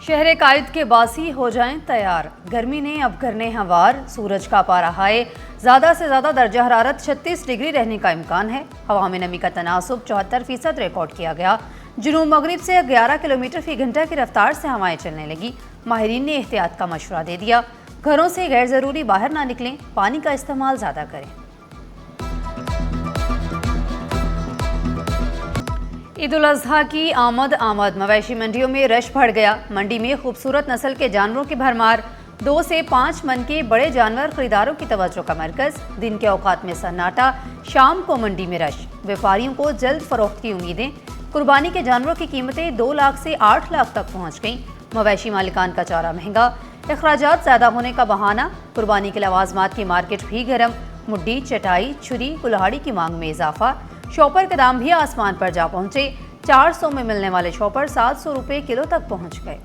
शहर कायद के बासी हो जाएं तैयार। गर्मी ने अब करने हवार। सूरज का पारा हाय। ज़्यादा से ज़्यादा दर्जा हरारत 36 डिग्री रहने का इम्कान है। हवा में नमी का तनासुब 74% रिकॉर्ड किया गया। जुनूब मगरिब से 11 किलोमीटर फी घंटा की रफ्तार से हवाएं चलने लगी। माहिरीन ने एहतियात का मशवरा दे दिया। घरों से गैर ज़रूरी बाहर ना निकलें। पानी का इस्तेमाल ज़्यादा करें। ईद उल अज़हा की आमद मवेशी मंडियों में रश बढ़ गया। मंडी में खूबसूरत नस्ल के जानवरों की भरमार। 2 से 5 मन के बड़े जानवर खरीदारों की तवज्जो का मरकज। दिन के औकात में सन्नाटा, शाम को मंडी में रश। व्यापारियों को जल्द फरोख्त की उम्मीदें। कुर्बानी के जानवरों की कीमतें 2 लाख से 8 लाख तक पहुँच गईं। मवेशी मालिकान का चारा महंगा, अखराजात ज़्यादा होने का बहाना। कुर्बानी के लवाजमात की मार्केट भी गर्म। मुड्डी, चटाई, छुरी, कुल्हाड़ी की मांग में इजाफा। शॉपर के दाम भी आसमान पर जा पहुंचे। 400 में मिलने वाले शॉपर 700 रुपये किलो तक पहुंच गए।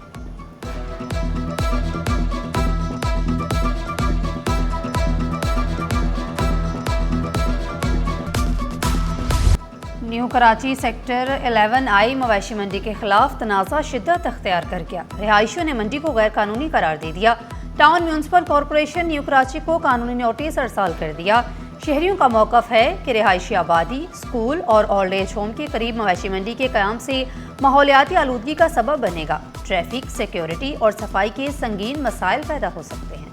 न्यू कराची सेक्टर 11I मवेशी मंडी के खिलाफ तनाज़ा शिद्दत अख्तियार कर गया। रिहायशियों ने मंडी को गैर कानूनी करार दे दिया। Town municipal corporation new Karachi को कानूनी नोटिस अरसाल कर दिया। शहरियों का मौक़िफ़ है कि रिहायशी आबादी, स्कूल और ओल्ड एज होम के करीब मवेशी मंडी के क़याम से माहौलियाती आलूदगी का सबब बनेगा। ट्रैफिक, सिक्योरिटी और सफाई के संगीन मसाइल पैदा हो सकते हैं।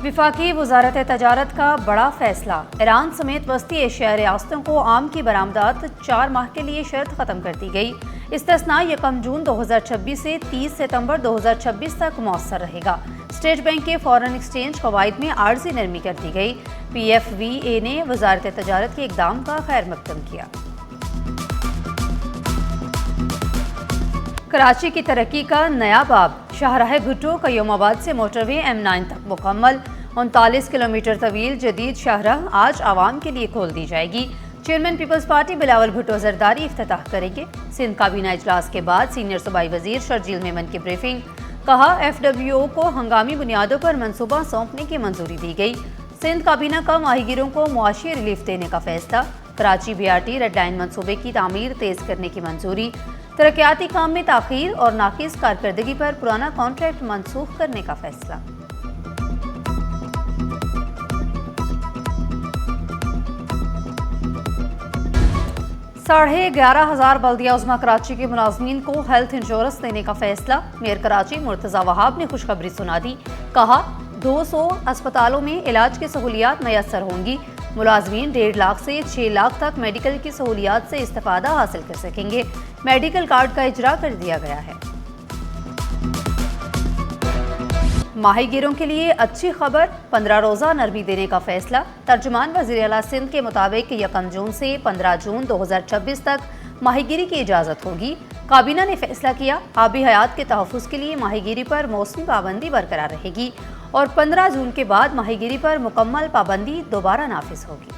विफाकी वज़ारत तजारत का बड़ा फैसला। ईरान समेत वस्ती एशियाई रियासतों को आम की बरामदात 4 माह के लिए शर्त ख़त्म कर दी गई। इस्तिस्ना 1 जून 2026 से 30 सितंबर 2026 तक मौसर रहेगा। स्टेट बैंक के फॉरेन एक्सचेंज कवायद में आर्जी नरमी कर दी गई। PFVA ने वज़ारत तजारत के इक़दाम का खैर मकदम किया। कराची की तरक्की का नया बाब। शाहराह भुट्टो कयोमाबाद से मोटरवे M9 तक मुकम्मल। 39 किलोमीटर तवील जदीद शाहराह आज आवाम के लिए खोल दी जाएगी। चेयरमैन पीपल्स पार्टी बिलावल भुट्टो जरदारी इफ्तिताह करेंगे। सिंध काबीना इजलास के बाद सीनियर सूबाई वजीर शर्जील मेमन की ब्रीफिंग। कहा FWO को हंगामी बुनियादों पर मंसूबा सौंपने की मंजूरी दी गई। सिंध काबीना का माहीगीरों को मुआशी रिलीफ देने का फैसला। कराची BRT रेड लाइन मंसूबे की तामीर तेज करने की मंजूरी। तरक्याती काम में ताखीर और नाकिस कारकर्दगी पर पुराना कॉन्ट्रैक्ट मनसूख करने का फैसला। साढ़े 11,000 बल्दिया उज़्मा कराची के मुलाजमीन को हेल्थ इंश्योरेंस देने का फैसला। मेयर कराची मुर्तज़ा वहाब ने खुशखबरी सुना दी। कहा 200 अस्पतालों में इलाज की सहूलियात मैसर होंगी। मुलाजमीन 1.5 लाख से 6 लाख तक मेडिकल की सहूलियात से इस्तेफादा हासिल कर सकेंगे। मेडिकल कार्ड का इजरा कर दिया गया है। माहीगीरों के लिए अच्छी खबर। 15 रोज़ा नरमी देने का फैसला। तर्जुमान वज़ीर आला सिंध के मुताबिक 1 जून से 15 जून 2026 तक माहीगीरी की इजाज़त होगी। काबीना ने फैसला किया आबी हयात के तहफ़्फ़ुज़ के लिए माहीगीरी पर मौसमी पाबंदी बरकरार रहेगी और 15 जून के बाद माहीगीरी पर मुकम्मल पाबंदी दोबारा नाफिज होगी।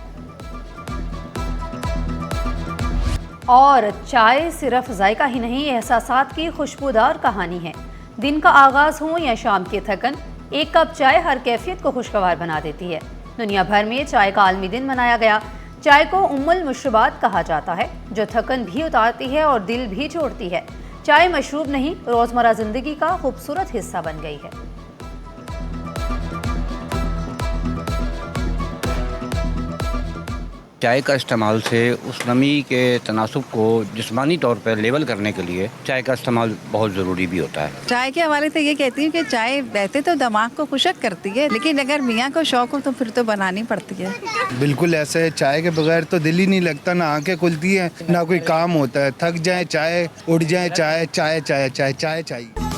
और चाय सिर्फ जायका ही नहीं, एहसासात की खुशबूदार कहानी है। दिन का आगाज हो या शाम की थकन, एक कप चाय हर कैफियत को खुशगवार बना देती है। दुनिया भर में चाय का आलमी दिन मनाया गया। चाय को उम्मुल मशरूबात कहा जाता है, जो थकन भी उतारती है और दिल भी जोड़ती है। चाय मशरूब नहीं, रोजमर्रा जिंदगी का खूबसूरत हिस्सा बन गई है। चाय का इस्तेमाल से उस नमी के तनासुब को जिस्मानी तौर पर लेवल करने के लिए चाय का इस्तेमाल बहुत ज़रूरी भी होता है। चाय के हवाले से ये कहती हूँ कि चाय वैसे तो दिमाग को खुशक करती है, लेकिन अगर मियाँ को शौक हो तो फिर तो बनानी पड़ती है। बिल्कुल ऐसे है, चाय के बगैर तो दिल ही नहीं लगता, ना आंखें खुलती हैं ना कोई काम होता है। थक जाए चाय, उठ जाए चाय, चाय चाय चाय चाय चाहिए।